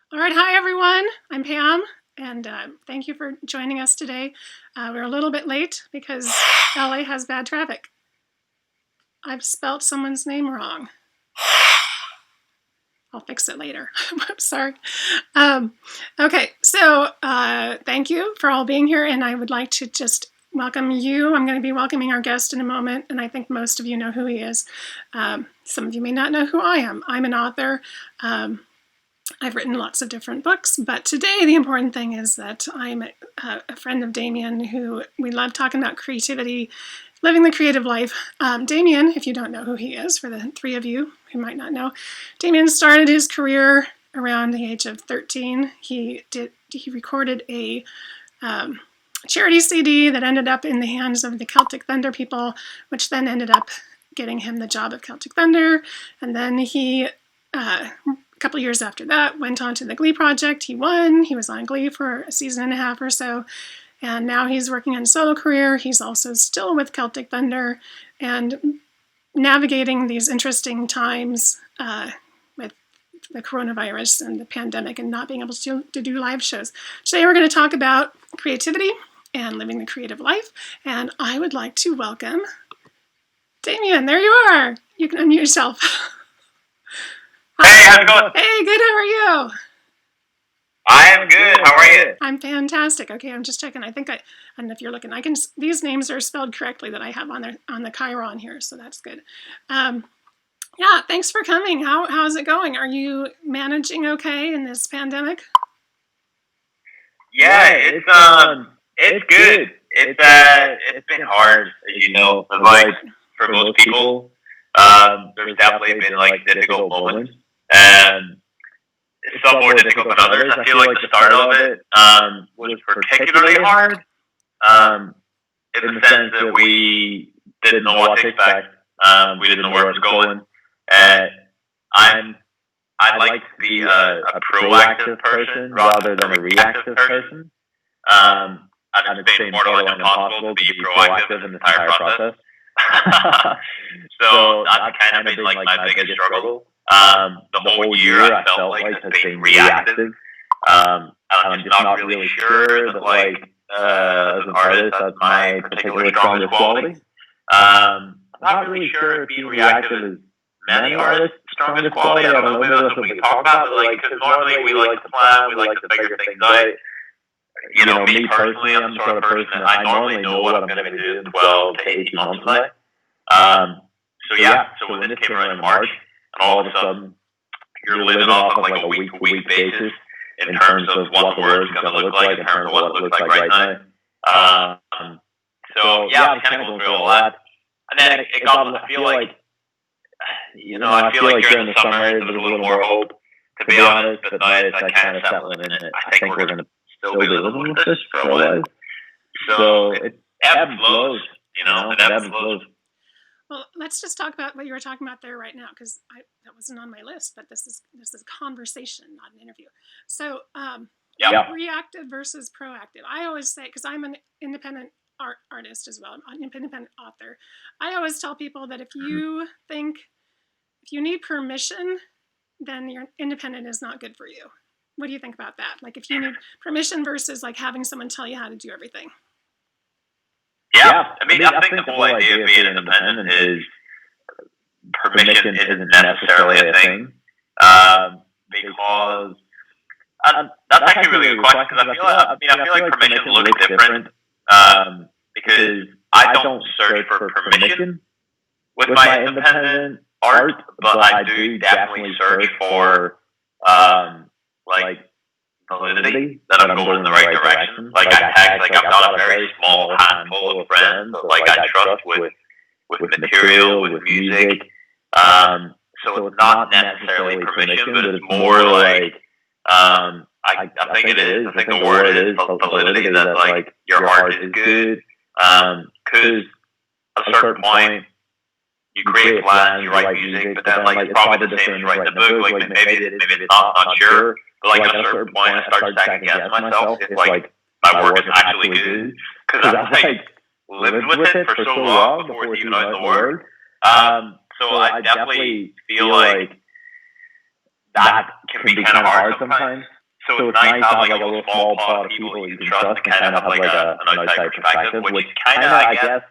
All right, hi everyone. I'm Pam, and thank you for joining us today. We're a little bit late because LA has bad traffic. I've spelt someone's name wrong. I'll fix it later. Sorry. Okay, so thank you for all being here, and I would like to just welcome you. I'm going to be welcoming our guest in a moment, and I think most of you know who he is. Some of you may not know who I am. I'm an author. I've written lots of different books, but today the important thing is that I'm a friend of Damian, who we love talking about creativity, living the creative life. Damian, if you don't know who he is, for the three of you who might not know, Damian started his career around the age of 13. He recorded a charity CD that ended up in the hands of the Celtic Thunder people, which then ended up getting him the job of Celtic Thunder, and then he a couple years after that, went on to the Glee project. He won. He was on Glee for a season and a half or so. And now he's working on a solo career. He's also still with Celtic Thunder and navigating these interesting times with the coronavirus and the pandemic and not being able to do live shows. Today we're going to talk about creativity and living the creative life. And I would like to welcome Damian. There you are. You can unmute yourself. Hey, how's it going? Hey, good. How are you? I am good. How are you? I'm fantastic. Okay, I'm just checking. I don't know if you're looking. These names are spelled correctly that I have on the Chiron here, so that's good. Yeah, thanks for coming. How's it going? Are you managing okay in this pandemic? Yeah, it's good. It's been hard, as you know, but for most people, there's definitely been difficult moments, and some more difficult than others. I feel like the start of it was particularly hard, in the sense that we didn't know what to expect. We didn't know where it was going. I like to be a proactive person rather than a reactive person. And it's been more like impossible to be proactive in the entire process. So that's kind of been my biggest struggle. The whole year I felt like has been reactive. And I'm just not really sure that as an artist that's my particular strongest quality. I'm not really sure if being reactive is many artists' strongest quality. I don't know, maybe that's what we can talk about, but because normally we like to plan, we like to figure things out. You know, me personally, I'm the sort of person that I normally know what I'm going to be doing 12 to 18 months from now. So when this came around in March, and all of a sudden, you're living off of a week-to-week basis in terms of what the word's going to look like, in terms of what it looks like right now. I was kind of going through all that. And then it got, I feel like during the summer there was a little more hope, to be honest, but now it's kind of settling in. I think we're going to still be living with this for a while. So it ebbs and flows, it ebbs and flows. Well, let's just talk about what you were talking about there right now, because that wasn't on my list, but this is conversation, not an interview. So reactive versus proactive. I always say, because I'm an independent artist as well, I'm an independent author, I always tell people that if you need permission, then your independent is not good for you. What do you think about that? If you need permission versus having someone tell you how to do everything. Yeah, I think the whole idea of being independent is permission isn't necessarily a thing, because that's actually a really good question, because I feel like permission looks different, because I don't search for permission with my independent art, but I do definitely search for validity that I'm going in the right direction. I've got a very small handful of friends that I trust with material, with music. So it's not necessarily permission, but it's more I think it is. I think the word is validity, that your art is good. Because at a certain point, you create plans, you write music, but then it's probably the same as writing a book. Maybe it's not sure. But at a certain point, I start second guessing myself if my work is actually good, because I've lived with it for so long before it's even out in the world. So I definitely feel like that can be kind of hard sometimes. So it's nice to have like a little small pot of people you can trust and kind of have like an outside perspective, which kind of, I guess,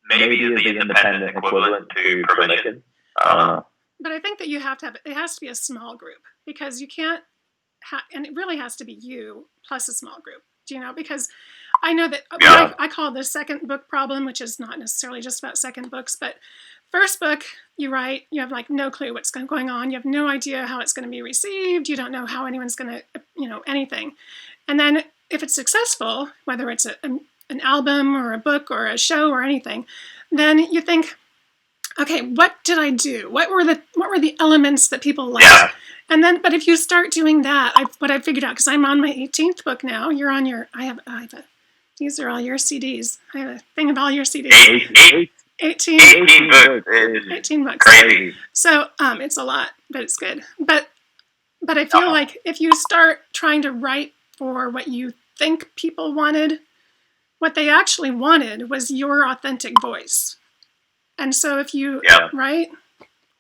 maybe is the independent equivalent to permission. But I think that you have to have, it has to be a small group, because you can't, and it really has to be you plus a small group, do you know? Because I know that I call the second book problem, which is not necessarily just about second books, but first book you write, you have like no clue what's going on. You have no idea how it's going to be received. You don't know how anyone's going to, anything. And then if it's successful, whether it's an album or a book or a show or anything, then you think, okay, what did I do? What were the elements that people liked? Yeah. And then, but if you start doing that, what I figured out, because I'm on my 18th book now. You're on your. I have a. These are all your CDs. I have a thing of all your CDs. 18 books. 18 books. Crazy. So it's a lot, but it's good. But I feel like if you start trying to write for what you think people wanted, what they actually wanted was your authentic voice. And so if you, right?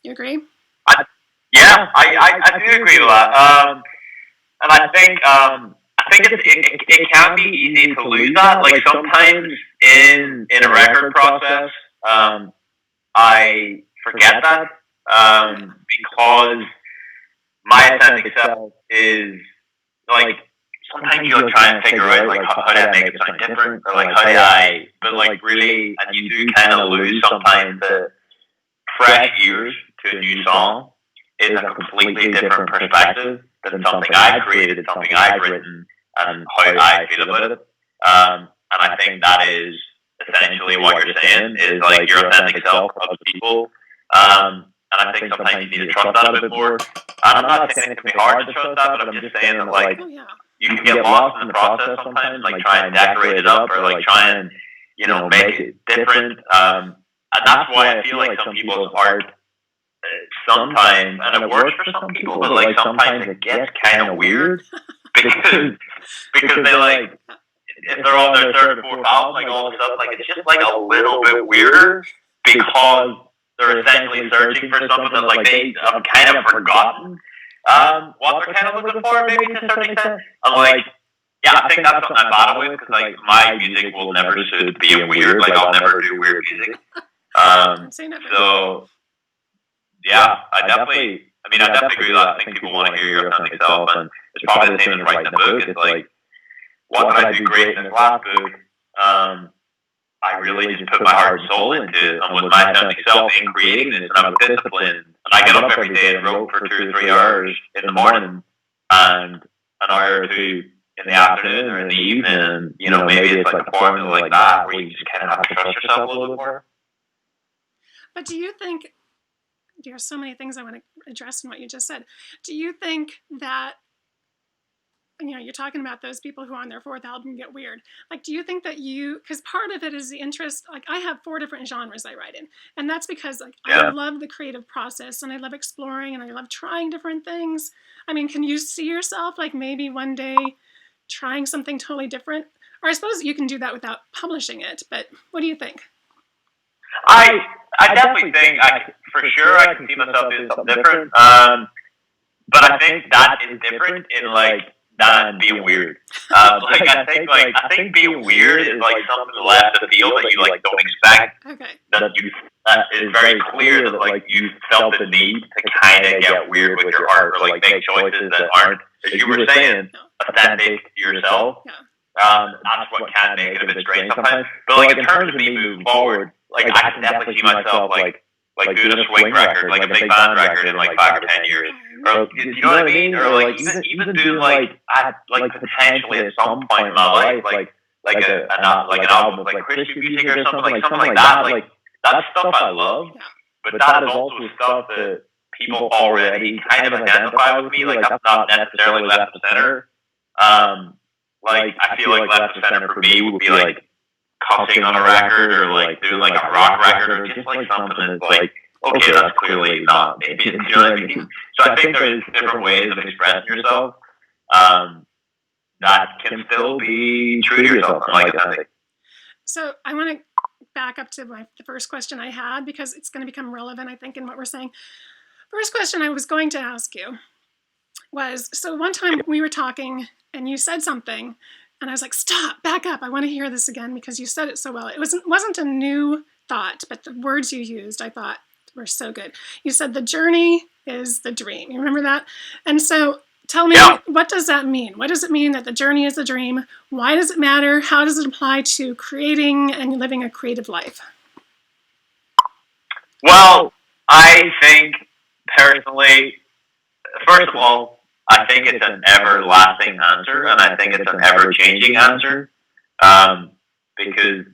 You agree? I do agree with that. And I think it can be easy to lose that. Like sometimes in a record process, I forget that because my authentic self is like sometimes you'll try and figure out like how do I make it sound different, or like how do I, but like really, and you do kind of lose sometimes the fresh ears to a new song is a completely different perspective than something I've created, something I've written, and how I feel about it. And I think that is essentially what you're saying is like your authentic self to other people. And I think sometimes you need to trust that a bit more. And I'm not saying it can be hard to trust that, but I'm just saying that like you can get lost in the process sometimes, like try and decorate it up or like try and make it different. And that's why I feel like some people's art sometimes, and it works for some people, but like sometimes it gets kind of weird because they like, if they're on their third or fourth album, like all of a sudden, like it's just like a little bit weirder because they're essentially searching for something that like they have kind of forgotten what they're kind of looking for, maybe to a certain extent. And like, yeah, I think that's something I battle with because like my music will never suit being weird. Like I'll never do weird music. So yeah, I definitely agree with that. I think people want to hear your authentic self, and it's probably the same as writing a book. It's like, what did I do great in this last book? I really just put my heart and soul into it, and was my authentic self in creating this, and I was disciplined, and I got up every day and wrote for 2 or 3 hours in the morning, and an hour or two in the afternoon or in the evening. Maybe it's like a formula like that, where you just kind of have to trust yourself a little bit more. But do you think, there are so many things I want to address in what you just said. Do you think that, you're talking about those people who on their 4th album get weird. Like, do you think that because part of it is the interest, like I have 4 different genres I write in. And that's because I love the creative process and I love exploring and I love trying different things. I mean, can you see yourself like maybe one day trying something totally different? Or I suppose you can do that without publishing it, but what do you think? I definitely think for sure I can see myself doing something different. But I think that is different in like than being weird. I think being weird is like something left of the field that you like don't expect. Okay. That is very clear that like you felt the need to kind of get weird with your art, or like make choices that aren't, as you were saying, authentic to yourself. Yeah. That's what can make it a bit strange sometimes. But like in terms of me moving forward, like I can definitely see myself like doing a swing record, like a big band record in like 5 or 10 years. Or, you know what I mean? Or like even doing like potentially at some point in my life, like an album with like Christian music or something like that. Like that's stuff I love, but that is also stuff that people already kind of identify with me. Like that's not necessarily left of center. Like I feel like left of center for me would be like cussing on a record, or like doing like a rock record, or just like something that's like, okay, that's clearly not me. You know what I mean? So I think there's different ways of expressing yourself that can still be true to yourself. I think. So I want to back up to the first question I had, because it's going to become relevant, I think, in what we're saying. First question I was going to ask you was, so one time we were talking and you said something and I was like, stop, back up. I want to hear this again because you said it so well. It wasn't a new thought, but the words you used, I thought were so good. You said the journey is the dream. You remember that? And so tell me, what does that mean? What does it mean that the journey is the dream? Why does it matter? How does it apply to creating and living a creative life? Well, I think personally, first of all, I think it's an everlasting answer, and I think it's an ever-changing answer, because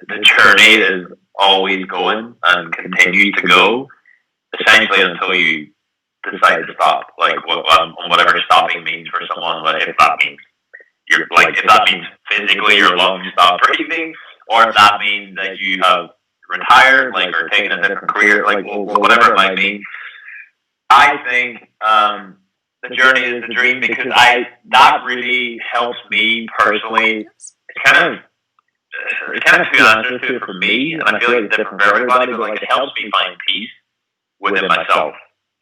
the journey is always going and continues to go, essentially until you decide to stop. Like whatever stopping means for someone, like if that means if that means physically your lungs stop breathing, or if that means that you have retired, like, or taken a different career, like whatever it might mean. I think the journey is the dream because that really helps me personally. It's kind of two answers to it for me, and I feel like it's different for everybody. But like it helps me find peace within myself,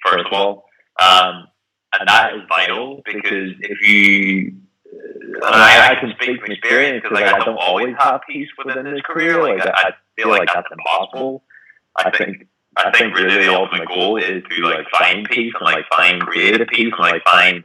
first of all, and that is vital because if you, and I can speak from experience because like I don't always have peace within this career. Like I feel like that's impossible. I think really the ultimate goal is to like find peace and like find creative peace and like find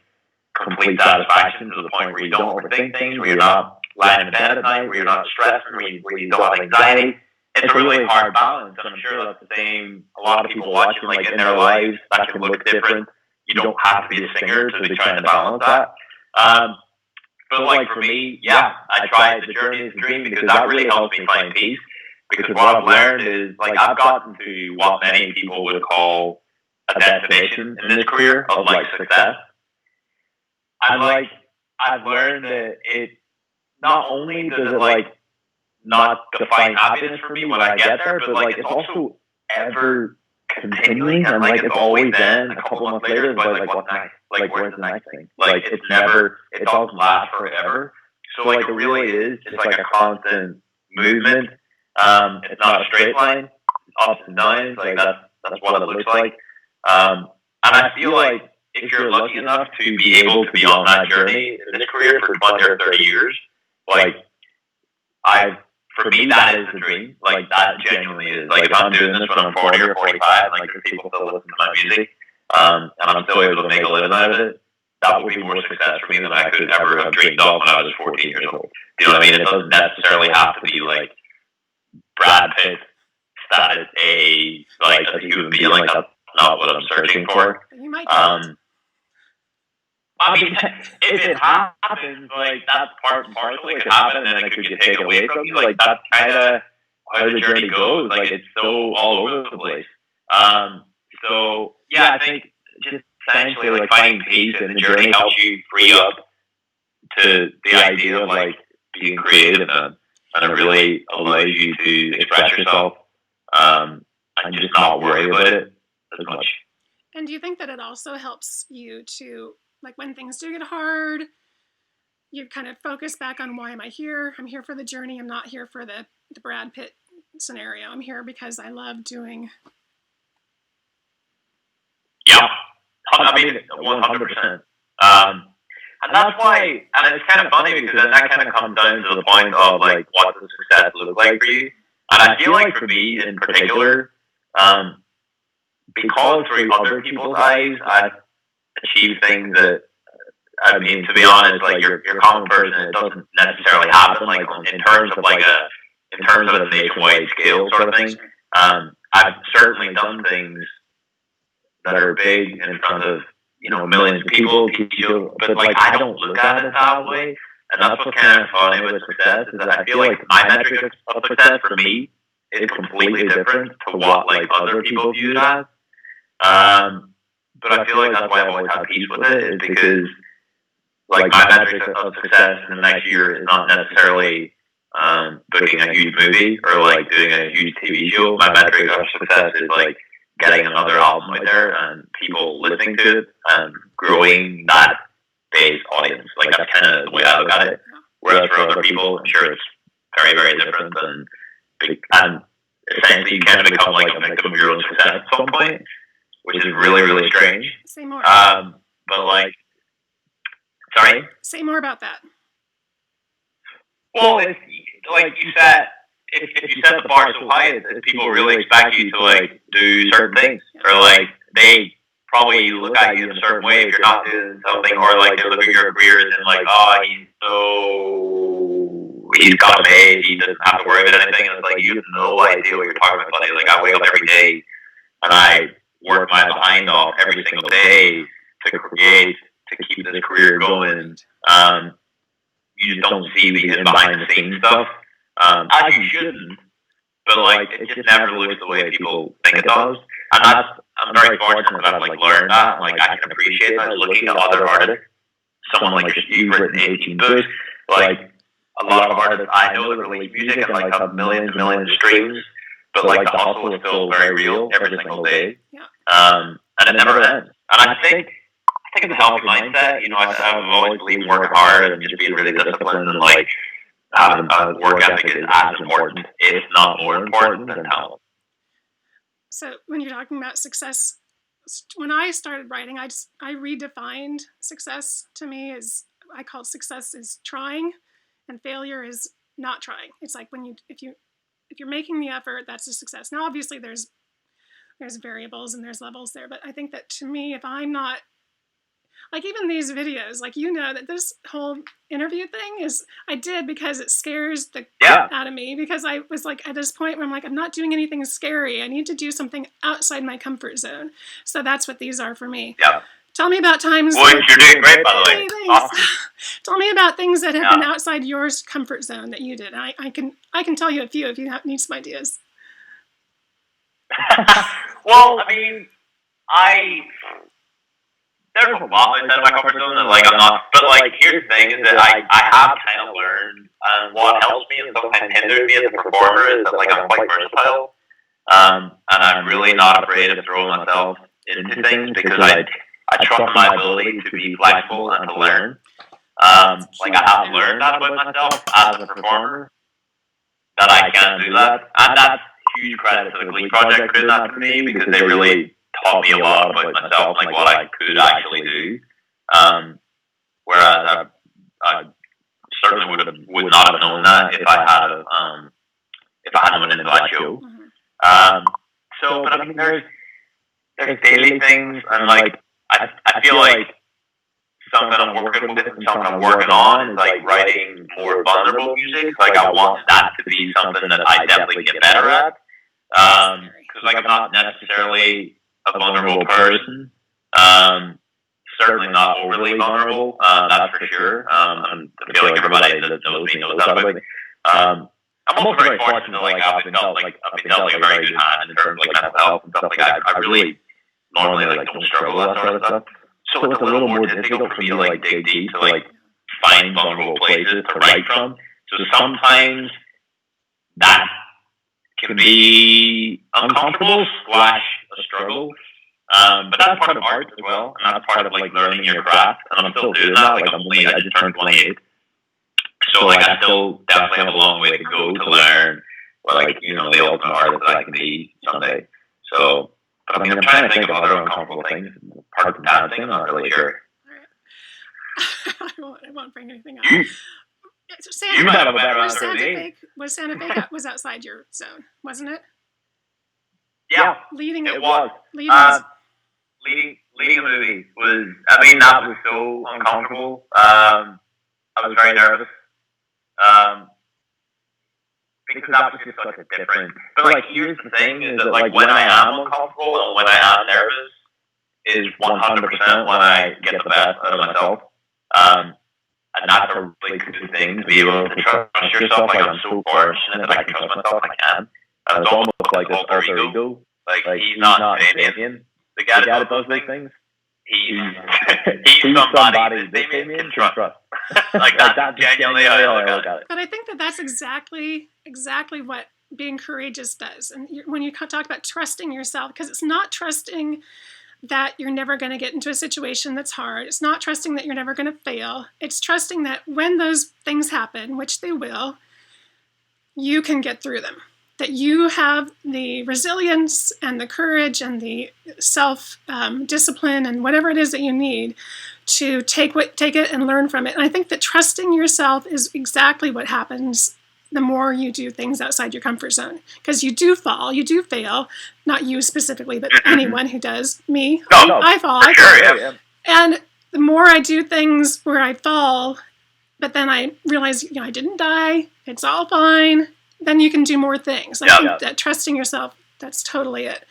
complete satisfaction to the point where you don't overthink things, where you're not lying in bed at night, where you're not stressing, where you don't have anxiety. It's a really hard balance, and I'm sure that's the same. A lot of people watching, like in their lives, that can look different. You don't have to be a singer to be trying to balance that. But like for me, yeah, I tried the journey is the dream because that really helps me find peace. Because what I've learned is, like, I've gotten to what many people would call a definition in this career of like success. I've learned that it not only does it like not define happiness for me when I get there, but like it's also ever continuing, and like it's always then a couple of months later, but like what's next? Like where's the next thing? Like it doesn't last forever. So like it really is just like a constant movement. It's not a straight line, ups and downs. Like that's what it looks like. And I feel like if you're lucky enough to be able to be on that journey in this career for 20 or 30 years, like for me, that is the dream. Like that genuinely is. Like if I'm doing this when I'm 40 or 45, like there's people still listen to my music, and I'm still able to make a living out of it, that would be more success for me than I could ever have dreamed of when I was 14 years old. You know what I mean? It doesn't necessarily have to be like Brad Pitt status A, like as a human being. Like that's not what I'm searching for. You might I mean, if it happens, like that's part and parcel. It could happen, and then it could get taken away from you. Like that's kind of how the journey goes. Like it's so all over the place. So yeah, I think just essentially like finding peace in the journey helps you free up to the idea of like being creative, and it really allows you to express yourself and just not worry about it as much. And do you think that it also helps you to, like when things do get hard, you kind of focus back on why am I here? I'm here for the journey. I'm not here for the Brad Pitt scenario. I'm here because I love doing. Yeah, I mean 100%. And that's why, and it's kind of funny because then that kind of comes down to the point of like what does success look like for you? And I feel like for me in particular, because through other people's eyes, I've achieved things that, I mean, to be honest, like your common person, it doesn't necessarily happen. Like in terms of a nationwide scale sort of thing. I've certainly done things that are big in front of millions of people, but like I don't look at it that way. And that's what's kind of funny with success is that I feel like my metric of success for me is completely different to what like other people view it as. But I feel like that's why I've always had peace with it, is because like my metric of success in the next year is not necessarily booking a huge movie or like doing a huge TV show. My metric of success is like getting another album out there and people listening to it and growing that base audience. Like that's kind of the way I look at it. Whereas for other people, I'm sure it's very, very different, and essentially you kind of become like a victim of your own success at some point, which is really, really strange. Say more. But like, sorry? Say more about that. Well, if you set, if you set the bar so high, if people really expect you to like do certain things, or like they probably look at you in a certain way if you're not doing something, or like they look at your career and like, oh, he's got a pay, he doesn't have to worry about anything. And it's like, you have no idea what you're talking about, buddy. Like, I wake up every day and I work my behind off every single day to create, to keep this career going. You just don't see the behind the scenes stuff. As you shouldn't, but like, it just never looks the way people think it does. And I'm very fortunate that I've like learned that, and like I can appreciate that looking at other artists. Someone like you've written 18 books, like a lot of artists I know that release music and like have millions and millions of streams, but like the hustle is still very real every single day. And it never ends. And I think it's a healthy mindset. You know, I've always believed in working hard and just being really disciplined, and like having a work ethic is as important, if not more important, than talent. So when you're talking about success, when I started writing, I redefined success. To me, is I call success is trying, and failure is not trying. It's like if you're making the effort, that's a success. Now, obviously, there's variables and there's levels there, but I think that to me, if I'm not, like even these videos, like that this whole interview thing I did because it scares the crap out of me, because I was like at this point where I'm like, I'm not doing anything scary. I need to do something outside my comfort zone. So that's what these are for me. Yeah. Tell me about times. Well, you're doing great, by the way. Awesome. Tell me about things that have been outside your comfort zone that you did. I can tell you a few if you need some ideas. Well, I mean, there's a lot outside my comfort zone that like I'm not, but like here's the thing is that I have kind of learned, and what helps me and sometimes hinders me as a performer is that like I'm quite versatile, and I'm really not afraid of throwing myself into things because I trust my ability to be flexible and to learn. Like I have learned that about myself as a performer, that I can do that, and that's huge credit to the Glee Project for doing that for me, because they really taught me a lot about myself, like what I could actually do. Whereas I certainly would not have known that if I hadn't went into that show. So, but I mean, there's daily things, and like I feel like something I'm working with and something I'm working on is like writing more vulnerable music. Like I want that to be something that I definitely get better at. Because like I'm not necessarily a vulnerable person. Certainly not overly vulnerable. That's for sure. And I feel like everybody that knows me knows that about me. I'm also very fortunate. Like I've been dealt like a very good hand in terms of like mental health and stuff like that. I really normally like don't struggle with that sort of stuff. So it's a little more difficult for me to like dig deep to like find vulnerable places to write from. So sometimes that can be uncomfortable / a struggle. But that's part of art as well, and that's part of like learning your craft. And I'm still doing that. Like I just turned 28, so like I still definitely have a long way to go to learn, like the ultimate artist that I can be someday. So, but I mean, I'm trying to think of other uncomfortable things. Apart from dancing, I'm not really sure. I won't bring anything up. You might have a better answer than me. Santa Fe was outside your zone, wasn't it? Yeah, leading it was. Leading a movie was. I mean, that was so uncomfortable. I was very nervous. Because that was just such a different. But like, here's the thing: is that like when I am uncomfortable and when I am nervous, is 100% when I get the best out of myself. And that's a really good thing to be able to trust yourself. Like I'm so fortunate that I can trust myself. I can. And it's almost like this alter ego. Like he's not Damian, the guy that does those things. He's somebody that Damian can trust. Like that's genuinely how I look at it. But I think that's exactly what being courageous does. And when you talk about trusting yourself, because it's not trusting that you're never going to get into a situation that's hard. It's not trusting that you're never going to fail. It's trusting that when those things happen, which they will, you can get through them. that you have the resilience and the courage and the self-discipline and whatever it is that you need to take it and learn from it. And I think that trusting yourself is exactly what happens the more you do things outside your comfort zone. Because you do fall, you do fail. Not you specifically, but anyone who does. Me, I fall. And the more I do things where I fall, but then I realize, I didn't die, it's all fine, then you can do more things. I think that trusting yourself, that's totally it.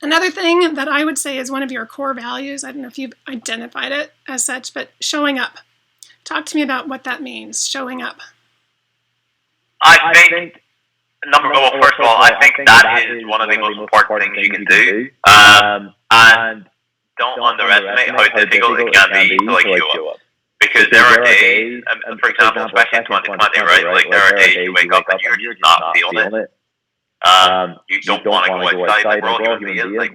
Another thing that I would say is one of your core values, I don't know if you've identified it as such, but showing up. Talk to me about what that means, showing up. I think, first of all, I think that is one of the most important things you can do. And don't underestimate how difficult it can be to show up. Because there are days, for example, especially in 2020, right? Like there are days you wake up and you're just not feeling it. You don't want to go outside. We're all human beings. Like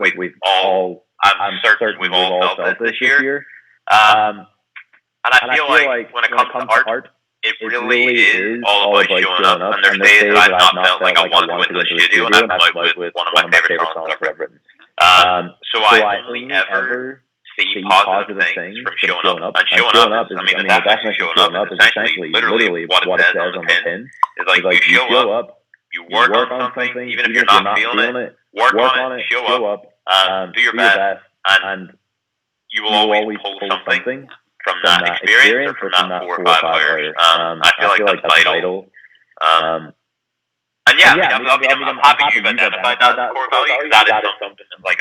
I'm certain we've all felt this year. And I feel like when it comes to art, it really is all about showing up. And there's days that I've not felt like I wanted to go into the studio, and I've come out with one of my favorite songs that I've written. So I only ever see positive things from showing up. And showing up is, the definition of showing up is essentially literally what it says on the pin. It's like you show up, you work on something, even if you're not feeling it, work on it, show up, do your best, and you will always pull something from that experience or from that 4 or 5 hours. I feel like that's vital. And I'm happy you've identified that as core value, because that is something that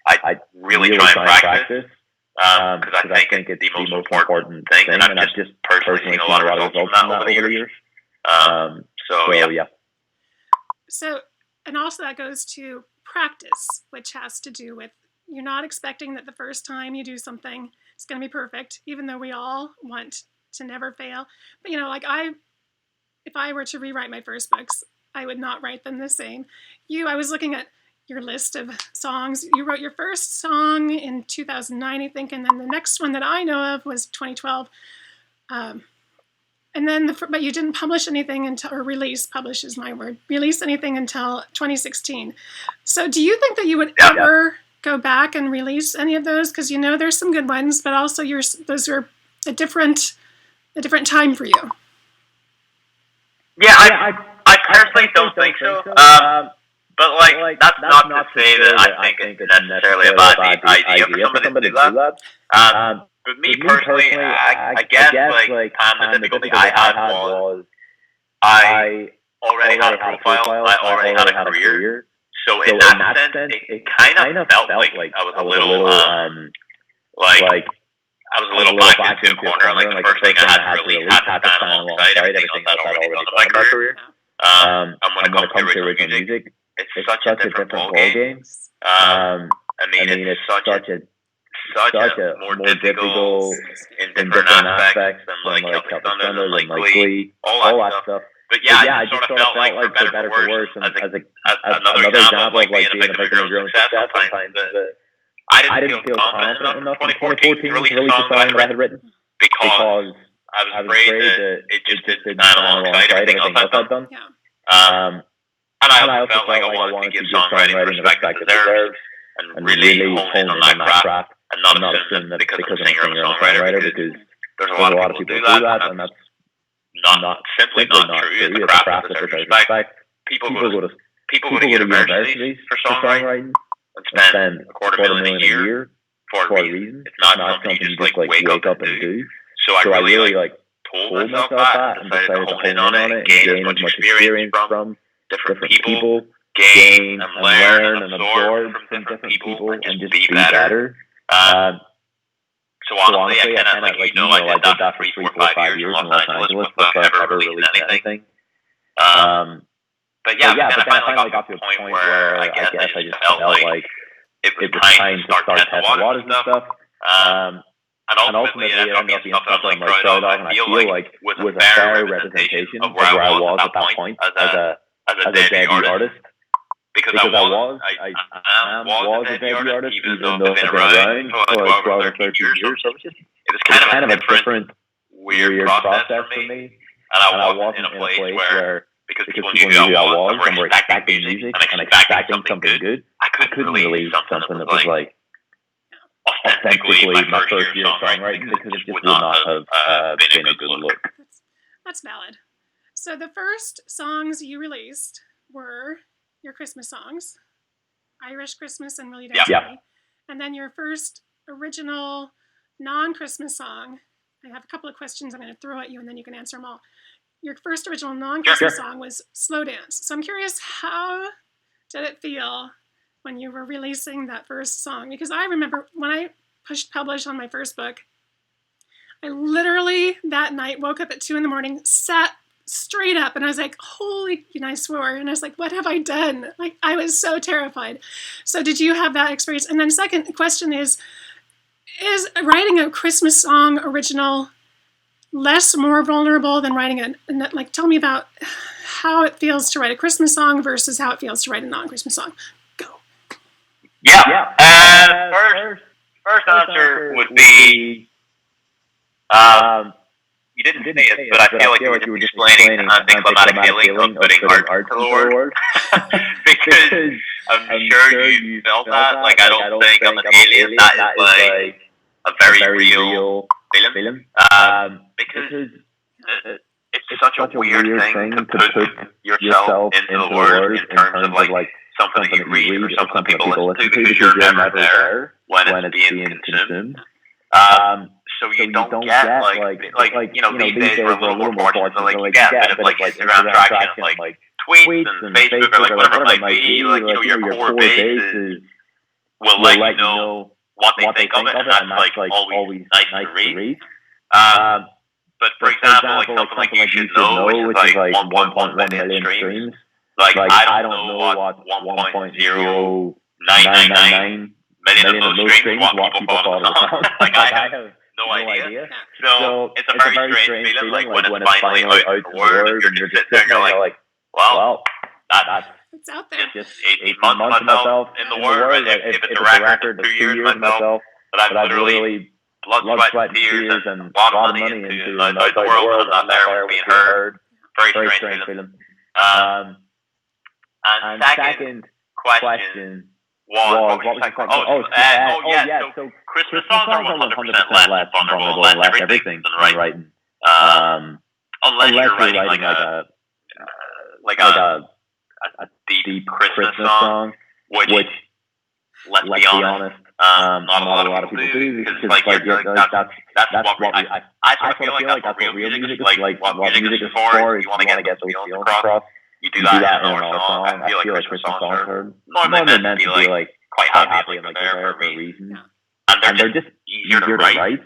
I really try and practice, because I think it's the most important thing, and I've just personally seen a lot of results from that over the years. So, and also that goes to practice, which has to do with you're not expecting that the first time you do something it's going to be perfect, even though we all want to never fail. But if I were to rewrite my first books, I would not write them the same. I was looking at your list of songs. You wrote your first song in 2009, I think, and then the next one that I know of was 2012. And then, but you didn't publish anything until, or release is my word, release anything until 2016. So do you think that you would ever go back and release any of those? Because there's some good ones, but also those are a different time for you. Yeah, I personally don't think so. But that's not to say that I think it's necessarily a bad idea for somebody to do that. But me personally, I guess Pam, the difficulty I had was I already had a profile, I already had a career. So in that sense, it kind of felt like I was a little backed into a corner. Like the first thing I had to release had to stand alongside everything else I'd already done in my career. And when it comes to original music, it's such a different ballgame. It's such a more difficult in different aspects than Celtic Thunder and Glee, all that stuff. But I just sort of felt like for better or for worse, and as another example of being a victim of your own success, sometimes I didn't feel confident enough in 2014 to release a song that I had written because I was afraid that it just didn't stand alongside everything else I'd done. And I also felt like I wanted to give songwriting the respect it deserves and really hone in on that craft and not assume that because I'm a singer I'm a songwriter, because there's a lot of people who do that, and that's simply not true. It's a craft that deserves respect. People go to universities for songwriting and spend $250,000 a year for a reason. It's not something you just wake up and do. So I really told myself that and decided to hone in on it and gain as much experience from different people, gain and learn and absorb from different people and just be better. So honestly, I kind of I did that for 3, 4, 5 years in Los Angeles before I ever released anything. But then I finally got to a point where I guess I just felt like it was time to start testing waters and stuff. And ultimately, it ended up being stuff that I'm proud of, and I feel like was a fair representation of where I was at that point as a debut artist. Because I was a debut artist, even though I've been around for 12 or 13 years. So it was kind of a different, weird process for me. And I wasn't in a place where because people knew who I was and were expecting music and expecting something good. I couldn't release something that was like authentically my first year of songwriting because it just would not have been a good look. That's valid. So the first songs you released were your Christmas songs, Irish Christmas and Really Dance With Me. And then your first original non-Christmas song, I have a couple of questions I'm going to throw at you and then you can answer them all. Your first original non-Christmas song was Slow Dance. So I'm curious, how did it feel when you were releasing that first song? Because I remember when I pushed publish on my first book, I literally that night woke up at 2 a.m, sat straight up, and I was like, holy, and I swore, and I was like, what have I done? Like, I was so terrified. So did you have that experience? And then second question is writing a Christmas song original more vulnerable than writing like, tell me about how it feels to write a Christmas song versus how it feels to write a non-Christmas song. Go. First answer would be, you didn't say it, but I feel like you were just explaining the climatic feeling of putting art to the word. Because I'm sure you felt that. Like, I don't think I'm an alien. That is like a very real feeling. Because it's such a weird thing to put yourself into the words in terms of like something that you read or something that people listen to, because you're never there when it's being consumed. So you don't get like you know, these days we're a little more fortunate. Like, you get a bit of like Instagram traction, like tweets and Facebook or like whatever it might be. Like, you know, your core base will let you know what they think of it, and that's like always nice to read. But for example, like something like You Should Know, which is like 1.1 million streams. Like, I don't know what 1.0999 million of those streams what people thought of the song. Like, I have no idea. So it's a very strange feeling, like when it's finally out in the world, and you're just sitting there, you're like, well, that's it's out there. Just 18 months of myself in the world. If it's a record, 2 years of myself, but I've literally blood, sweat, and tears, and a lot of money into outside the world, and I'm not there being heard. Very strange feeling. And second question was, what was the question? So Christmas songs are 100% less vulnerable and less everything than writing. Unless you're writing like a deep Christmas song, which let's be honest, not a lot of people do, because like that's what I sort of feel like that's what real music is, like what music is for. Is you want to get those feelings across. You do that in our song. I feel like Christmas songs are normally meant to be like quite happy and like they're there for a reason, and they're just easier to write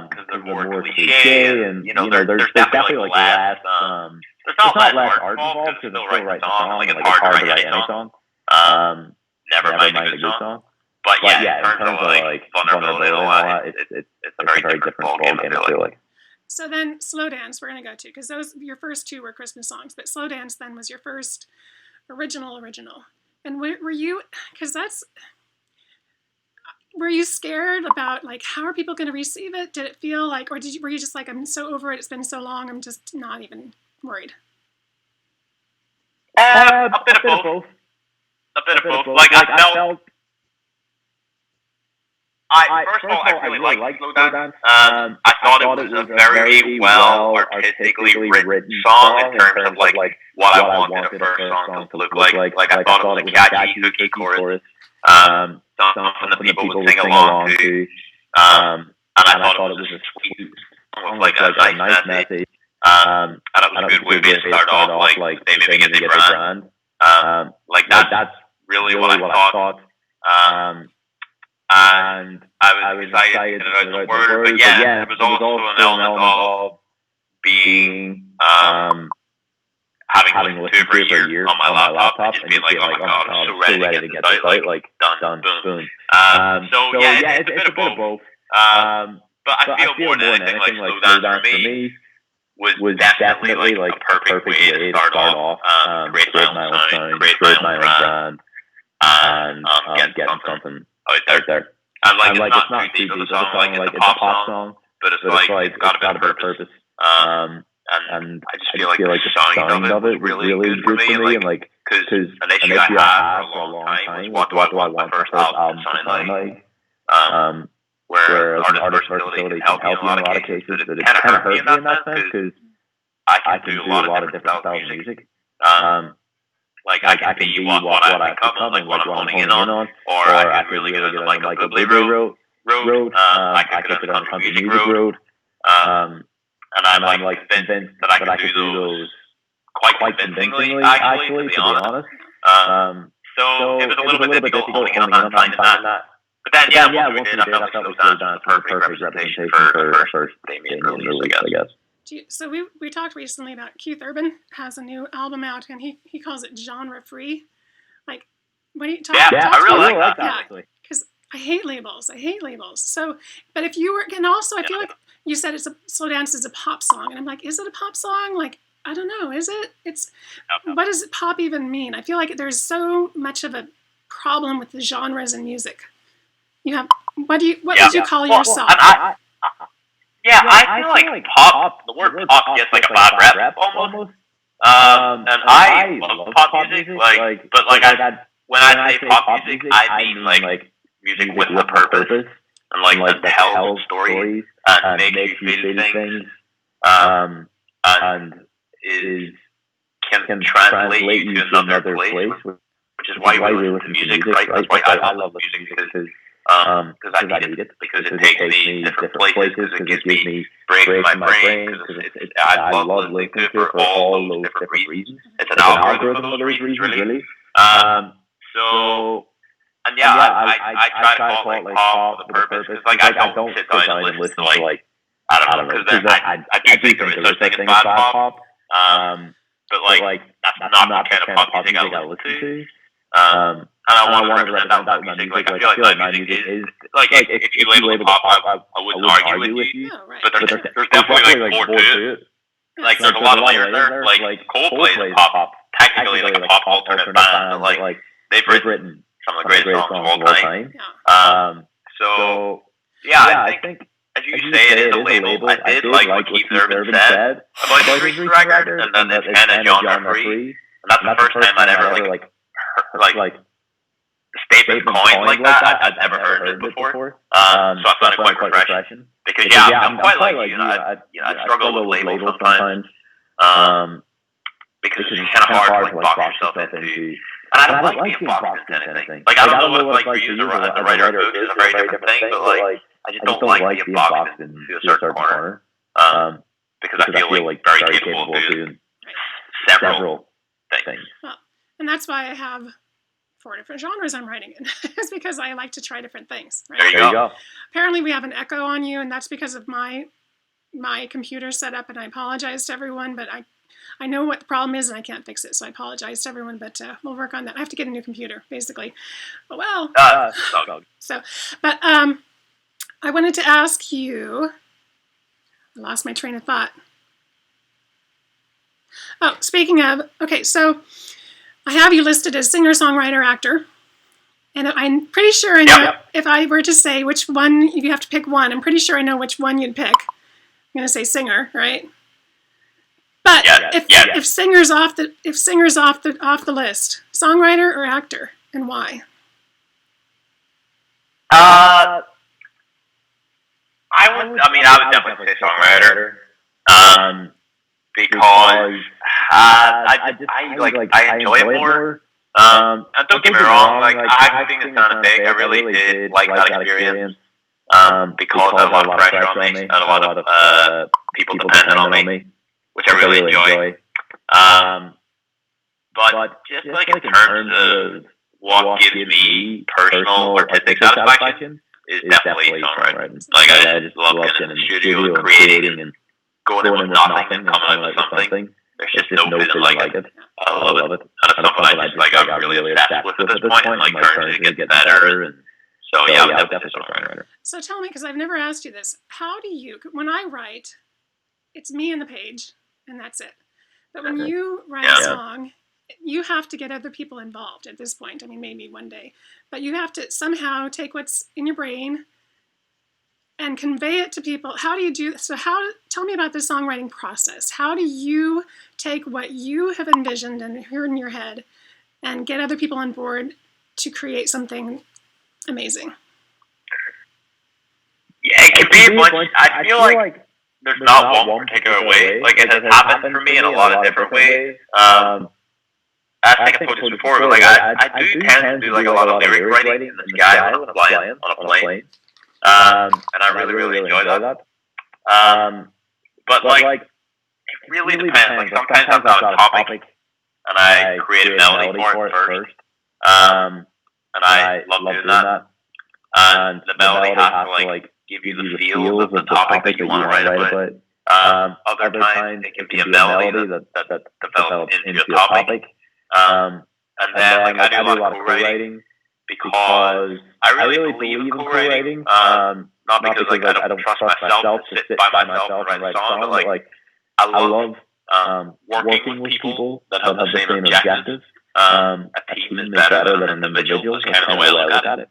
because they're more cliche, and you know there's definitely like less. There's not less art involved, because it's still writing a song. Like, it's hard to write any song. Never mind a good song. But yeah, in terms of like vulnerability and all that, it's a very different ballgame, I feel like. So then, Slow Dance, we're going to go to, because your first two were Christmas songs, but Slow Dance then was your first original. And were you, because were you scared about, like, how are people going to receive it? Did it feel like, or were you just like, I'm so over it, it's been so long, I'm just not even worried? A bit of both. Like, I felt... First of all, I really liked Slow Dance. I thought it was a very well artistically written song in terms of like what I wanted a first song to look like. Like, I thought it was a catchy, hooky chorus, something that people would sing along to, and I thought it was a sweet song, like a nice message, and it was a good way to start off like Damian McGinty brand. Like that's really what I thought. And I was excited about the word, but yeah, there was also an element of being having listened to it for a year on my laptop and just being like, oh my god, I'm so ready to get this out, like done, boom. So yeah, it's a bit of both. But I feel more than anything, like Slow Dance for me was definitely like a perfect way to start off, create my own sound, create my own brand, and get something out there. And like it's not too deep of a song, like it's a pop song, but it's like it's got a bit of purpose. And and I just feel like the sound of it was really good for me, and like, because an issue I had for a long time was what do I want my first album to sound like, where an artist's versatility can help you in a lot of cases, but it kind of hurt me in that sense, because I can do a lot of different styles of music. Like I can be what I've become, like what I'm honing in on, or I could really get on like a Bubbly road. I could get on the country music road. And I'm like convinced that I can do those quite convincingly, actually, to be honest. So it was a little bit difficult honing in on that, finding that. But then, once we did, I felt like Slow Dance was a perfect representation for the first Damian release, I guess. So we talked recently about Keith Urban has a new album out, and he calls it genre free. Like, when he talks, I really like that. Yeah, because I hate labels. So, but if you were, and also I feel like you said Slow Dance is a pop song, and I'm like, is it a pop song? Like, I don't know. Is it? What does pop even mean? I feel like there's so much of a problem with the genres in music. You have what would you call your song? I feel like pop. The word pop gets like a bad rep almost. And I love pop music. But when I say pop music, I mean like music with a purpose, and like that tells stories and makes you feel things, and can translate you to another place, which is why we listen to music, right? That's why I love music, because I need it, because it takes me different places, because it gives me breaks in my brain, because I love listening to it for all those different reasons. It's an algorithm of those reasons, really. And I try to call it like pop with a purpose, because like I don't sit down and listen to like, I don't know, because I do think there is such thing as bad pop, but like that's not the kind of pop music I listen to. And I want to represent that with my music. Like, I feel like my music is like, if you label it pop, I wouldn't argue with you. But there's definitely like more to it. Like there's a lot of layers there. Like Coldplay is pop, technically like a pop alternate band, but like they've written some of the greatest songs of all time. So I think, as you say, it is a label. I did like what Keith Urban said about his recent record, and that it's kind of genre free. And that's the first time I'd ever like statement coined like that. I'd never heard it before. So I found it quite refreshing. Because I'm quite like you. I struggle with labels sometimes. Because it's kind of hard to like box yourself into. And I don't like being boxed into anything. Like I don't know what it's like for you as a writer. It is a very different thing, but like I just don't like being boxed into a certain corner. Because I feel like very capable of doing several things. Well, and that's why I have 4 different genres I'm writing in. It's because I like to try different things. Right? There you go. Apparently we have an echo on you, and that's because of my computer setup, and I apologize to everyone, but I know what the problem is, and I can't fix it, so I apologize to everyone, but we'll work on that. I have to get a new computer, basically. But I wanted to ask you, I lost my train of thought. Oh, speaking of, okay, so I have you listed as singer, songwriter, actor, and I'm pretty sure I know if I were to say which one, you have to pick one, I'm pretty sure I know which one you'd pick. I'm going to say singer, right? But if singer's off the list, songwriter or actor, and why? I would definitely say songwriter. Because I enjoy it more. And don't get me wrong, like acting is kind of big. I really did like that experience. Because I have a lot of pressure on me and a lot of people dependent on me, which I really enjoy. But just like in terms of what gives me personal artistic satisfaction is definitely songwriting. Like I just love getting in the studio and creating and going in with nothing and coming out with something. There's just no feeling like it. I love it. And it's something I just like I'm really obsessed with at this point, and like encouraging it to get better. And so I'm definitely a songwriter. So tell me, because I've never asked you this, how do you, when I write, it's me and the page, and that's it. But when you write a song, you have to get other people involved at this point. I mean, maybe one day. But you have to somehow take what's in your brain and convey it to people. How do you do so? Tell me about the songwriting process. How do you take what you have envisioned and heard in your head and get other people on board to create something amazing? Yeah, it can be a bunch. I feel like there's not one particular way. Like, it has happened for me in a lot of different ways. I think I told you before, but like I do tend to do like a lot of lyric writing in the sky when I'm flying on a plane. And I really enjoy that. But like, it really depends. Like, sometimes I've got a topic and I create a melody for it first. And I love doing that. And the melody has to like give you the feels of the topic that you want to write about. Other times it can be a melody that develops into a topic. And then like I do a lot of co-writing because I really believe in co-writing. Not because like I don't trust myself to sit by myself and write a song, but like I love working with people that have the same objective. A team is better than an individual. Is kind of the way I look at it.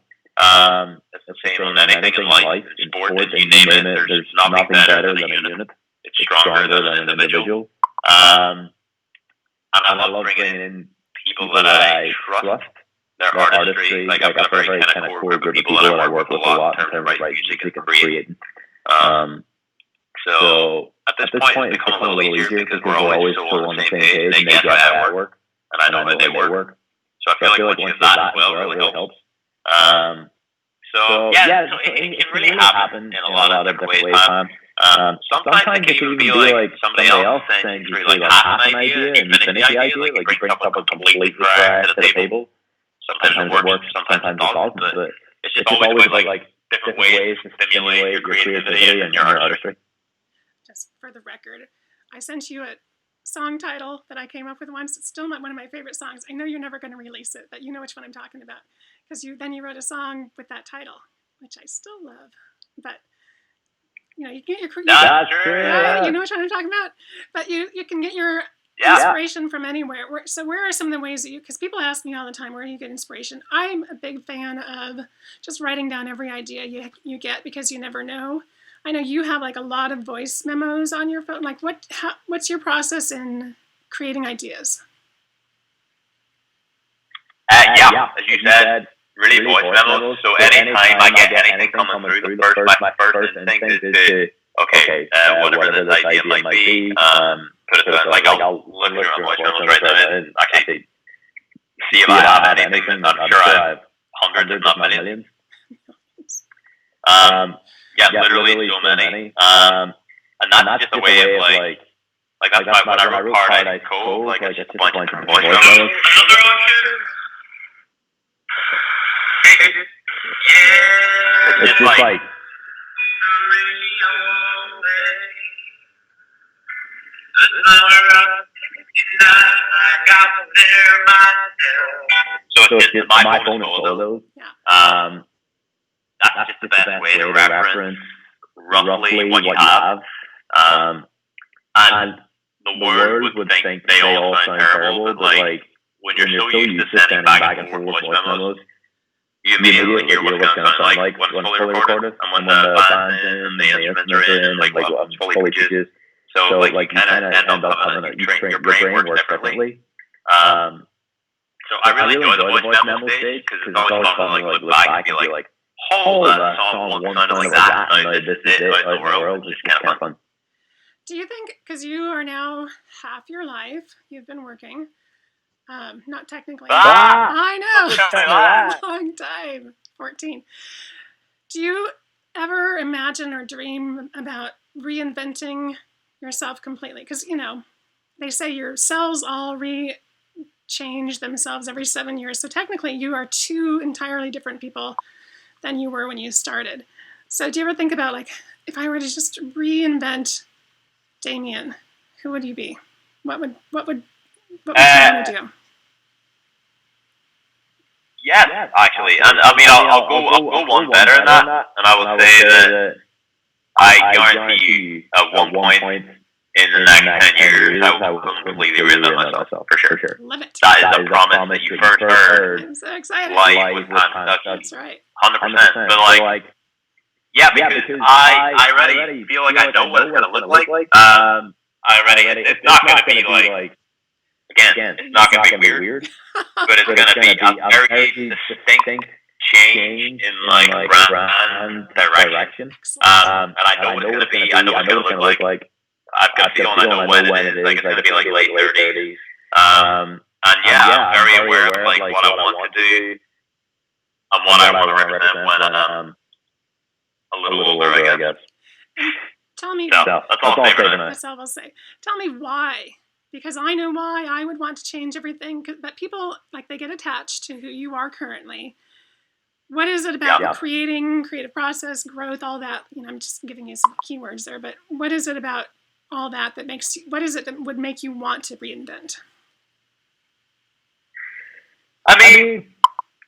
It's the same on anything in life, in sports, you name it. There's nothing better than a unit. It's stronger than an individual. And I love bringing in people that I trust. Their artistry. Like, I've got a very kind of core group of people that I work with a lot in terms of writing music and creating. So at this point, it's become a little easier because we're always so on the same page. They get how I work, and I know how they work. So I feel like once you have that as well, it really helps. So it can really happen in a lot of different ways. Sometimes it can even be like somebody else saying you like half an idea and you finish the idea, like you bring something completely fresh to the table. Sometimes it works, sometimes it doesn't, but it's just always like different ways to stimulate your creativity and your artistry. Just for the record, I sent you a song title that I came up with once. It's still not one of my favorite songs. I know you're never going to release it, but you know which one I'm talking about. Because you wrote a song with that title, which I still love. But, you know, you can get your... you know which one I'm talking about? But you can get your inspiration from anywhere. So where are some of the ways that because people ask me all the time, where do you get inspiration? I'm a big fan of just writing down every idea you get because you never know. I know you have like a lot of voice memos on your phone. Like what's your process in creating ideas? As you said, really voice memos. So anytime I get anything coming through, my first instinct is to, whatever this idea might be, put it down. Like I'll look through my voice memos right now and actually see if I have anything. I'm sure I have hundreds, if not millions. Literally so many. And that's just a way of like that's why when I wrote Paradise Cove, like it's just a bunch of different voice memos. It's just like so it's just my phone is full of those. That's just the best way to reference roughly what you have. And the world would think they all sound terrible, but like when you're so used to sending back and forth voice memos, you immediately hear what it's going to sound like when fully recorded, and when the band's in, and the instruments are in, like fully produced. So like you kind of end up having your brain works differently. So I really enjoy the voice memo stage because it's always fun to like look back and be like, oh, that song once sounded like that, now this is it out in the world. It's kind of fun. Do you think, because you are now half your life, you've been working, not technically. I know, long time, 14. Do you ever imagine or dream about reinventing yourself completely? Because, you know, they say your cells all change themselves every 7 years. So technically you are two entirely different people than you were when you started. So do you ever think about, like, if I were to just reinvent Damian, who would you be? What would you want to do? Yeah, actually, and I mean, I'll go one better than that, and I will say that I guarantee you at one point in the next 10 years, I will completely reinvent myself, for sure. Love it. That is a promise that you first heard. I'm so excited. Live with Pam Stucky. That's right. 100%. But like, Yeah, because I already feel like I know what it's gonna look like. It's not gonna be like, again, it's not gonna be weird, but it's gonna be a very distinct change in like brand direction. And I know what it's gonna be. I know what it's gonna look like. I've got a feeling I know when it is. Like it's gonna be like late 30s. And yeah, I'm very aware of like what I want to do and what I want to represent when I'm a little older, I guess. Tell me, so that's all I'll say. Tell me why, because I know why I would want to change everything. But people, like, they get attached to who you are currently. What is it about creating, creative process, growth, all that? You know, I'm just giving you some keywords there, but what is it about all that makes you? What is it that would make you want to reinvent? I mean,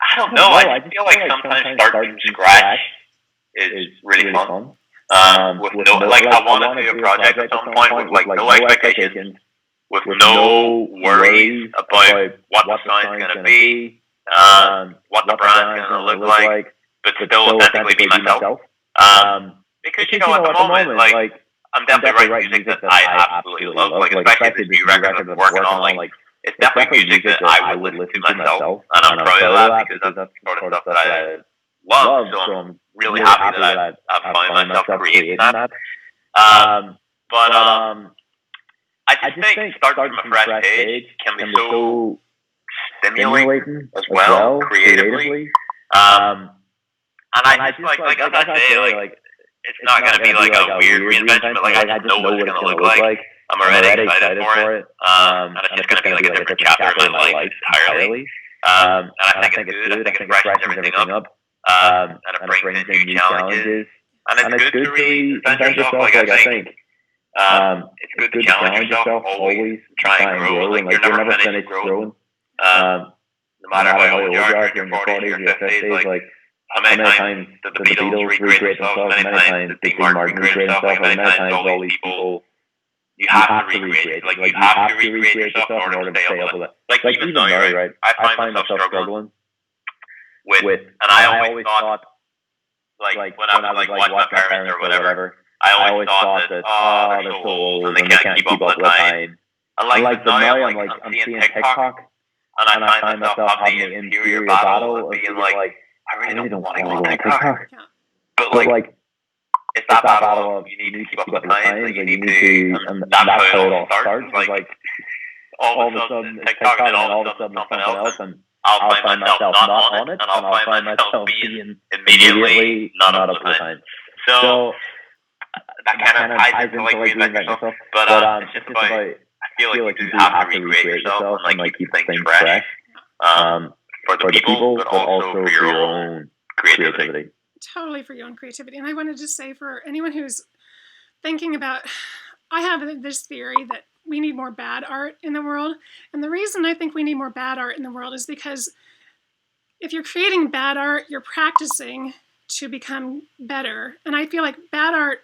I don't know. I feel like sometimes starting from scratch is really fun. With no, like, I want to do a project at some point with like no expectations, with no worries about what the sound's gonna be, what the brand's gonna look like, but still authentically be myself. Because you know, at the moment, like, I'm definitely writing music that I absolutely love. Like, especially this new record that I'm working on, like, it's definitely music that I would listen to myself, and I'm proud of that because that's the sort of stuff that I love. So I'm really happy that I've found myself creating that. But I just think starting from a fresh page can be so stimulating as well, creatively. And I just like as I say, like it's not going to be like a weird reinvention, but like I just know what it's going to look like. I'm already excited for it, and it's just going to be like a different chapter in my life entirely. And I think it's good. I think it freshens everything up. And it brings in new challenges. And it's good to reinvent yourself, like I think. It's good to challenge yourself, always try and grow. Like, you're never finished growing. No matter how old you are, if you're in your 40s or your 50s, like, how many times did the Beatles recreate themselves? How many times did Dean Martin recreate himself? How many times all these people... You have to recreate. Like, you have to recreate yourself in order to stay up with it. Like even now, right? I find myself struggling with, and I always thought, like when I was like watching my parents or whatever, I always thought that they're so old and they can't keep up with the time. And like now I'm seeing TikTok, and I find myself having the interior battle of being like, I really don't want to go on TikTok, but like. It's that battle of you need to keep up with the times, and you need to, and that's how it all starts. Like all of a sudden it's TikTok, and then all of a sudden it's something else, and I'll find myself not on it, and I'll find myself being immediately not up to the time. So that kind of ties into like reinventing yourself. But it's just about, I feel like you do have to recreate yourself and like keep things fresh for the people, but also for your own creativity. Totally for your own creativity. And I wanted to say, for anyone who's thinking about, I have this theory that we need more bad art in the world. And the reason I think we need more bad art in the world is because if you're creating bad art, you're practicing to become better. And I feel like bad art,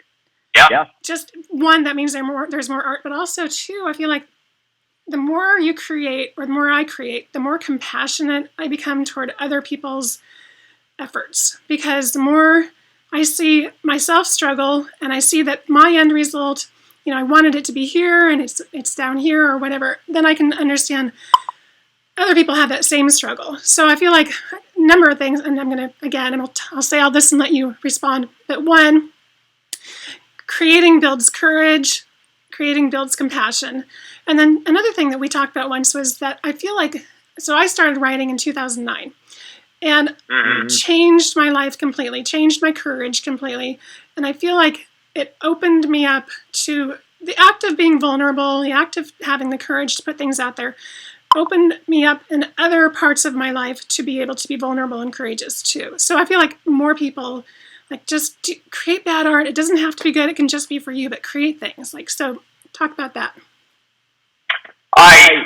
just one, that means there's more art, but also two, I feel like the more you create, or the more I create, the more compassionate I become toward other people's efforts, because the more I see myself struggle and I see that my end result, you know, I wanted it to be here and it's down here or whatever, then I can understand other people have that same struggle. So I feel like a number of things, and I'm going to, again, I'll say all this and let you respond. But one, creating builds courage, creating builds compassion. And then another thing that we talked about once was that I feel like, so I started writing in 2009. And changed my life completely, changed my courage completely. And I feel like it opened me up to the act of being vulnerable, the act of having the courage to put things out there, opened me up in other parts of my life to be able to be vulnerable and courageous too. So I feel like more people, like, just create bad art. It doesn't have to be good. It can just be for you, but create things. Like, so talk about that. I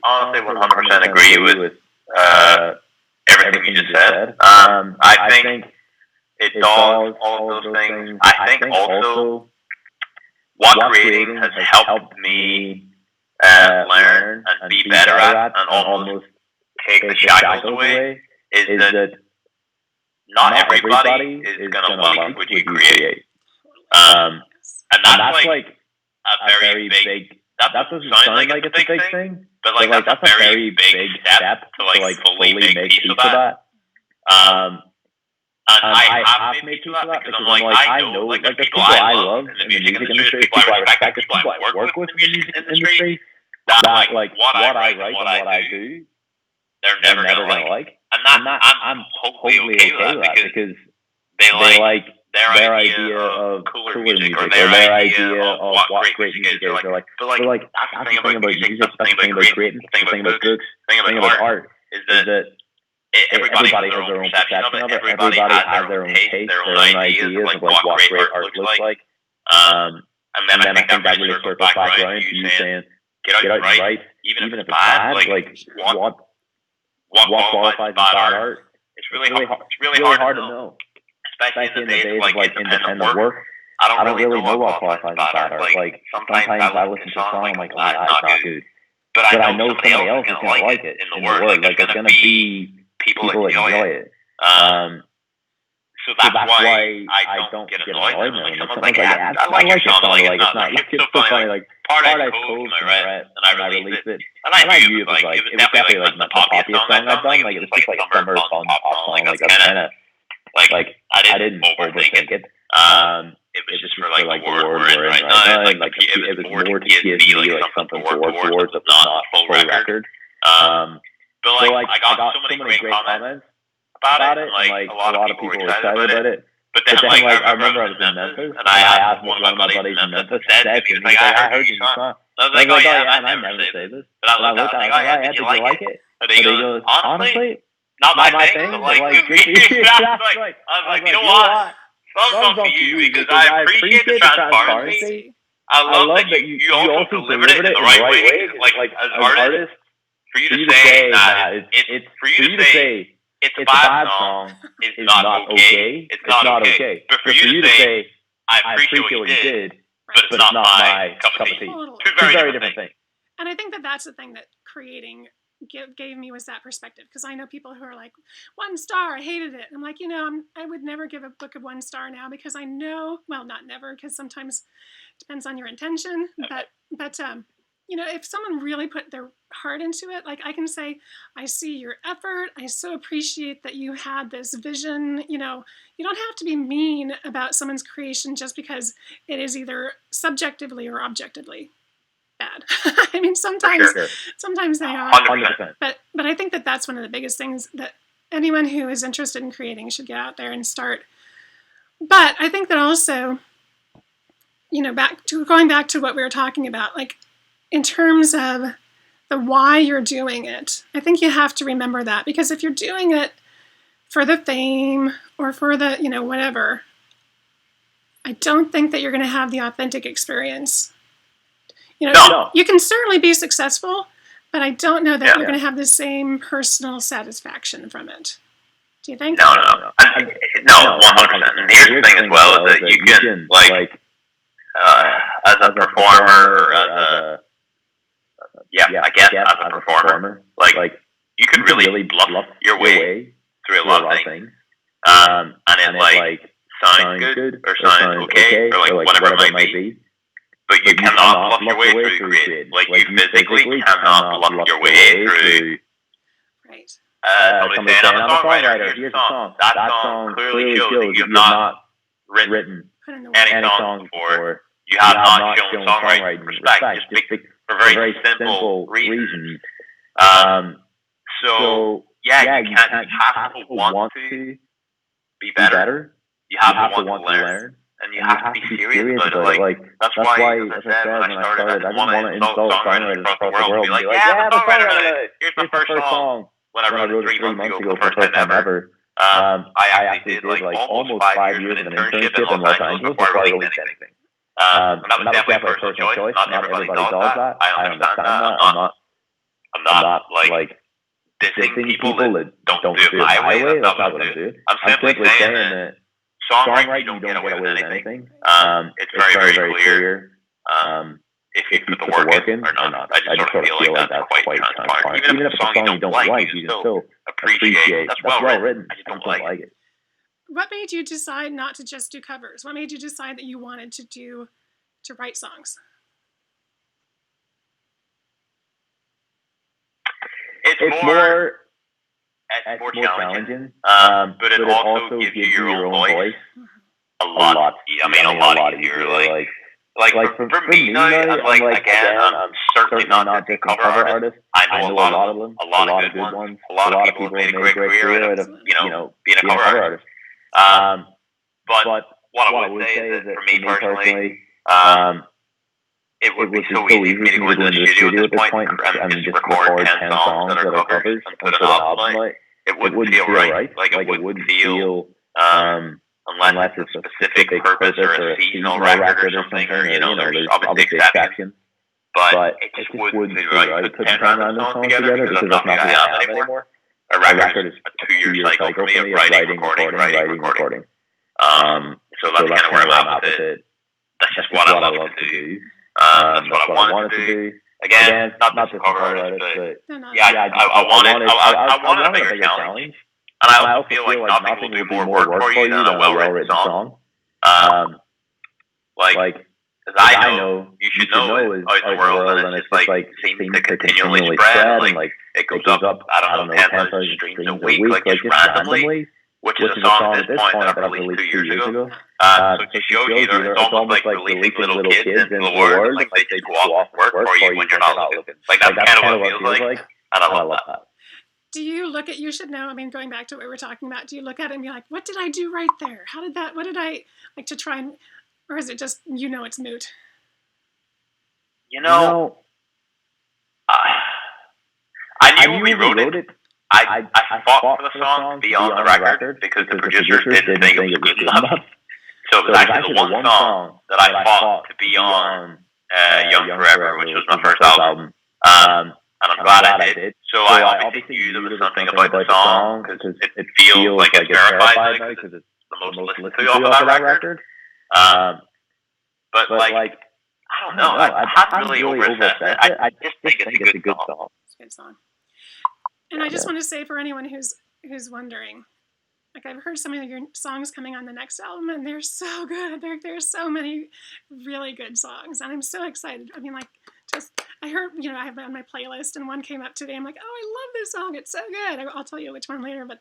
honestly 100% agree with everything you just said. I think it does all of those things. I think also what creating has helped me learn and be better at and almost take the shackles away is that not everybody is gonna like what you create. And that's like a very big. That doesn't sound like it's a big thing, but like that's a very big step to like fully make peace with that. And I have made peace with that because I'm like, I know like there's people I love in the music industry, people I respect, people I work with in the music industry, that like what I write and what I do, they're never gonna like. And I'm totally okay with that because they like their idea of cooler music or their idea of what great music is. They're like, but like that's the thing about music, that's the thing about creating, the thing about books, the thing about art is that everybody has their own perception of it. Everybody has their own taste, their own ideas of like what great art looks like. And then I think that really circles back around to you saying, get out and write, even if it's bad. Like what qualifies as bad art? It's really hard to know. Especially in the days of like independent work. I don't really know what qualifies as bad art. Like sometimes I listen to a song, I'm like, oh, that's not good. But I know somebody else is gonna like it in the world. Like there's gonna be people that enjoy it. So that's why I don't get annoyed when like someone's like, yeah, I like your song, like it's not like it's so funny. Like Paradise Cove and I released it, and I knew it was definitely like the poppiest song I've done. Like it was just like a summer fun pop song. Like I kind of like I didn't overthink it. It was just for like the word we're in right now. Like it was more to TSB, like something to work towards, but not full record. But like I got so many great comments about it, and like a lot of people were excited about it. But then like I remember I was in Memphis, and I asked one of my buddies in Memphis, said to me, like, I heard you song. I was like, oh yeah, and I never say this. But I looked at it, I was like, oh yeah, did you like it? But he goes, honestly, not my thing, but like, I was like, you know what? Thumbs up to you because I appreciate the transparency. I love that you also delivered it in the right way. Like as an artist, for you to say that it's a bad song is not okay. It's not okay. But for you to say I appreciate what you did, but it's not my cup of tea. Two very different things. And I think that's the thing that creating gave me was that perspective, because I know people who are like 1 star, I hated it. I'm like, I would never give a book a 1 star now, because I know, well, not never, because sometimes it depends on your intention, but if someone really put their heart into it, like I can say, I see your effort, I so appreciate that you had this vision. You don't have to be mean about someone's creation just because it is either subjectively or objectively bad. I mean, sometimes they are. 100%. But I think that's one of the biggest things that anyone who is interested in creating should get out there and start. But I think that also, going back to what we were talking about, like in terms of the why you're doing it, I think you have to remember that, because if you're doing it for the fame or for the, whatever, I don't think that you're going to have the authentic experience. No. You can certainly be successful, but I don't know that you're going to have the same personal satisfaction from it. Do you think? No, 100%. And here's the thing as well, is that you can like, as a performer, or as a, I guess as a performer, like you can really bluff your way through a lot of things. And it like sounds good or sounds okay or like whatever it might be. But you cannot bluff your way through creating. Like you physically cannot bluff your way through. Right. Somebody saying, I'm a songwriter, here's a song. That song clearly shows that you have not written any songs before. You have not shown songwriting respect, just for very simple reasons. So you have to want to be better. You have to want to learn. And you have to be serious about it. Like that's why, as I said when I started, I didn't want to insult songwriters across the world and be like, yeah, the songwriter, here's my first song. When I wrote it 3 months ago for the first time ever, I actually did like almost 5 years of an internship in Los Angeles before I released anything. And that was definitely a personal choice. Not everybody does that. I understand that. I'm not like dissing people that don't do it my way. That's not what I'm doing. I'm simply saying that songwriting, you don't get away with anything. It's very, very clear if you put the work in or not. I just sort of feel like that's quite transparent. Even if it's a song you don't like, you can still appreciate that's well written. I just don't like it. what made you decide not to just do covers? What made you decide that you wanted to write songs? It's more challenging, but it also gives you your own voice. A lot easier. Like for me now, I'm certainly not just a cover artist. I know a lot of them, a lot of good ones. A lot of people have made a great career out of being a cover artist. But what I would say is that for me personally, it would be so easy for me to go into the studio at this point and just record 10 songs that are covers and put an album out. It wouldn't feel right. Like it wouldn't feel unless it's a specific purpose or a seasonal record or something, or there's obviously exceptions. But it just wouldn't feel right to put 10 random songs together because that's not who I am anymore. A record is a 2-year cycle for me of writing, recording. So that's kind of where I'm at with it. That's just what I love to do. That's what I wanted to do. Again, not just a cover artist, but I wanted a bigger challenge. And I also feel like nothing will do more work for you than a well-written song. As I know, you should know is out in the world, and it's just like seems to continually spread, and like it goes up, I don't know, 10,000 streams a week, like just randomly, which is a song at this point that I released 2 years ago. So it just shows you that it's almost like releasing little kids into the world, like they just go off and work for you when you're not looking. Like that's kind of what it feels like, and I love that. Do you look at, you should know, I mean, going back to what we were talking about, do you look at it and be like, what did I do right there? What did I, like, to try and, or is it just, it's moot? I knew we wrote it. I fought for the song beyond the record because the producers didn't think it was good enough. So it was actually the one song that I fought to be on Young Forever, which was my first album. And I'm glad I did. So I obviously knew there was something about the song because it feels like it's verified now because it's the most listened to off of that record. But like, I don't know. I haven't really oversat it. I just think it's a good song. It's a good song. And I just want to say for anyone who's wondering, like, I've heard some of your songs coming on the next album, and they're so good. There's so many really good songs, and I'm so excited. I mean, like, I heard, I have it on my playlist, and one came up today. I'm like, oh, I love this song. It's so good. I'll tell you which one later, but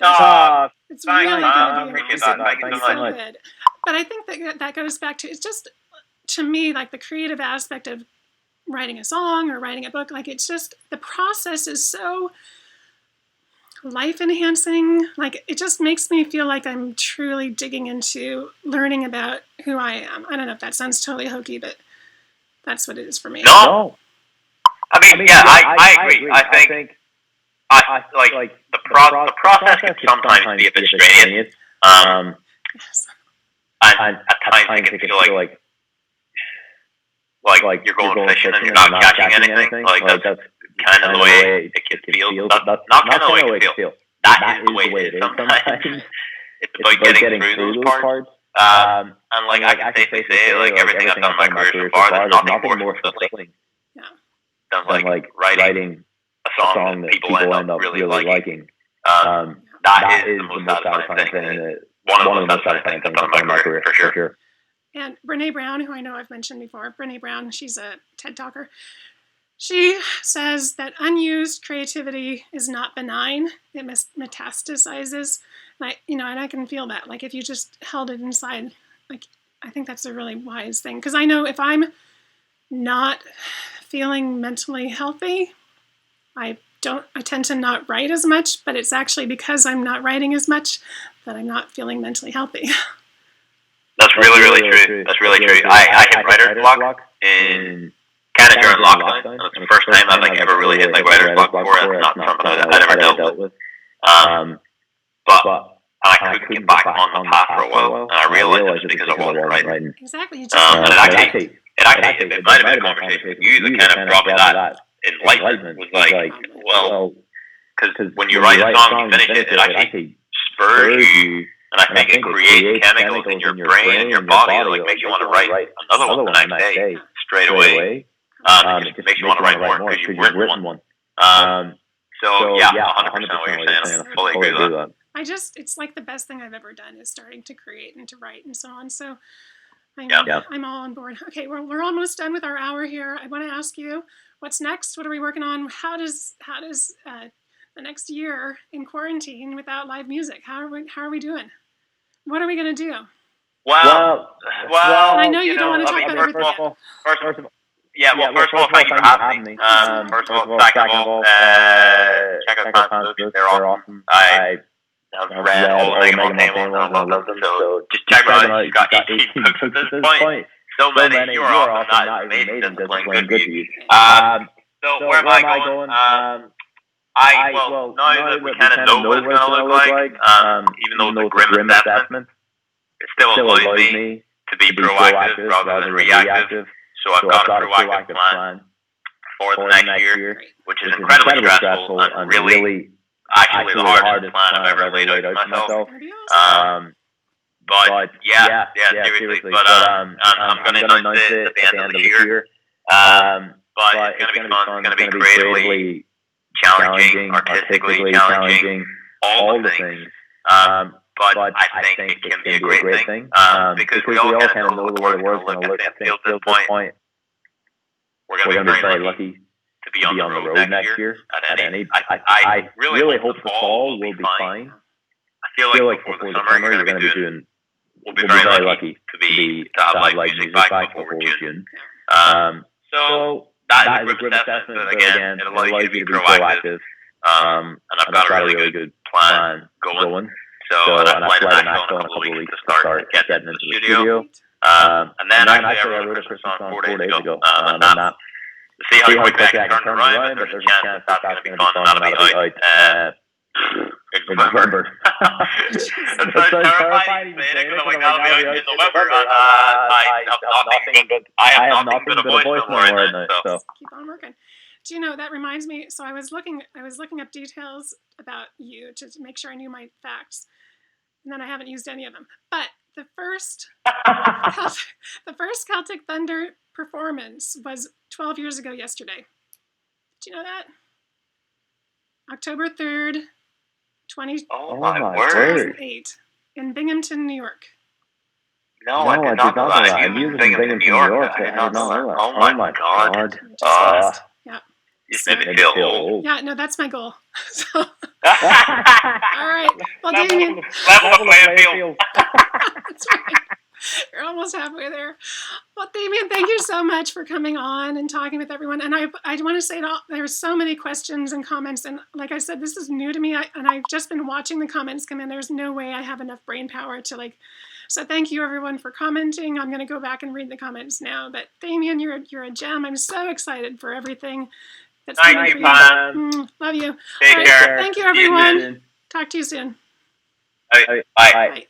it's really going to be amazing. It's so good. But I think that goes back to, it's just, to me, like the creative aspect of writing a song or writing a book. Like, it's just, the process is so life enhancing. Like, it just makes me feel like I'm truly digging into learning about who I am. I don't know if that sounds totally hokey, but that's what it is for me. No. I mean, I agree. I think like the process can sometimes be a bit strenuous. And at times it can feel like you're going fishing and you're not catching anything. Like that's kind of the way it can feel. That's not kind of the way it can feel. That is the way it is sometimes. It's about getting through those parts. And like I can safely say, like everything I've done in my career so far, there's nothing more fulfilling than like writing a song that people end up really liking. That is the most satisfying thing. One of the most satisfying things I've done in my career, for sure. And Brene Brown, who I know I've mentioned before, Brene Brown, she's a TED talker. She says that unused creativity is not benign; it metastasizes. And I can feel that. Like, if you just held it inside, like, I think that's a really wise thing. Because I know if I'm not feeling mentally healthy, I tend to not write as much, but it's actually because I'm not writing as much that I'm not feeling mentally healthy. That's really true. That's really true. I hit writer's block in kind of during lockdown. And it's the first time I've ever really hit like writer's block before. It's not something I've ever dealt with. But I couldn't get back on the path for a while, and I realized it because I wasn't writing. Exactly. And it might have been a conversation with you that kind of brought me that enlightenment. Was like, well, because when you write a song, you finish it, it actually spurs you, and I think it creates chemicals in your brain and your body that like makes you want to write another one the next day, straight away. It just makes you want to write more because you've written one. So yeah, 100% what you're saying. I fully agree with that. it's like the best thing I've ever done is starting to create and to write and so on. So I'm all on board. Okay, we're almost done with our hour here. I want to ask you, what's next? What are we working on? How does the next year in quarantine without live music? How are we doing? What are we going to do? Well, and I know you don't want to talk about everything. First of all, thank you for having me. First of all, second of all, check out Pam books. They're awesome. I have read all the Mega Man ones and I love them. So just check them out. You've got 18 books at this point. So many. You are awesome. Not even made discipline. Good for you. So where am I going? Now that we kind of know what it's going to look like, even though it's a grim assessment, it still allows me to be proactive rather than reactive. So I've got a proactive plan for the next year, which is incredibly stressful and really actually the hardest plan I've ever laid out to myself. But yeah, seriously. But I'm going to announce it at the end of the year. But it's going to be fun. It's going to be creatively challenging, artistically challenging, all the things. But I think it can be a great thing because we all kind of know the way the world's going to look at this point. We're going to be very lucky to be on the road next year at any. I really hope the fall will be fine. I feel like before the summer you're going to be doing. We'll be very lucky to have live music back before June. So that is a good assessment, but again, it allows you to be proactive. And I've got a really good plan going. So and I fly to Nashville in a couple of weeks to start getting into the studio. And then actually I wrote a Christmas song 4 days ago. And that, see how quickly I can turn around, but there's a chance that that's going to be fun and that'll be out in November. It's so terrifying even saying it, like that'll be out in November, and I have nothing but a voice no more right now. So keep on working. Do you know, that reminds me, so I was looking up details about you to make sure I knew my facts, and then I haven't used any of them. But the first Celtic Thunder performance was 12 years ago yesterday. Did you know that? October 3rd, 2008 in Binghamton, New York. No, I did not know that. I knew it was in Binghamton, New York. I did not know that. Oh my God. Yeah. You made me feel old. Yeah, no, that's my goal. So, all right. Well, Damian. Level the playing field. That's right. You're almost halfway there. Well, Damian, thank you so much for coming on and talking with everyone. And I want to say there's so many questions and comments. And like I said, this is new to me. And I've just been watching the comments come in. There's no way I have enough brain power to so thank you everyone for commenting. I'm going to go back and read the comments now. But Damian, you're a gem. I'm so excited for everything. Thank you, Pam. Love you. Take care. Thank you, everyone. Talk to you soon. Bye.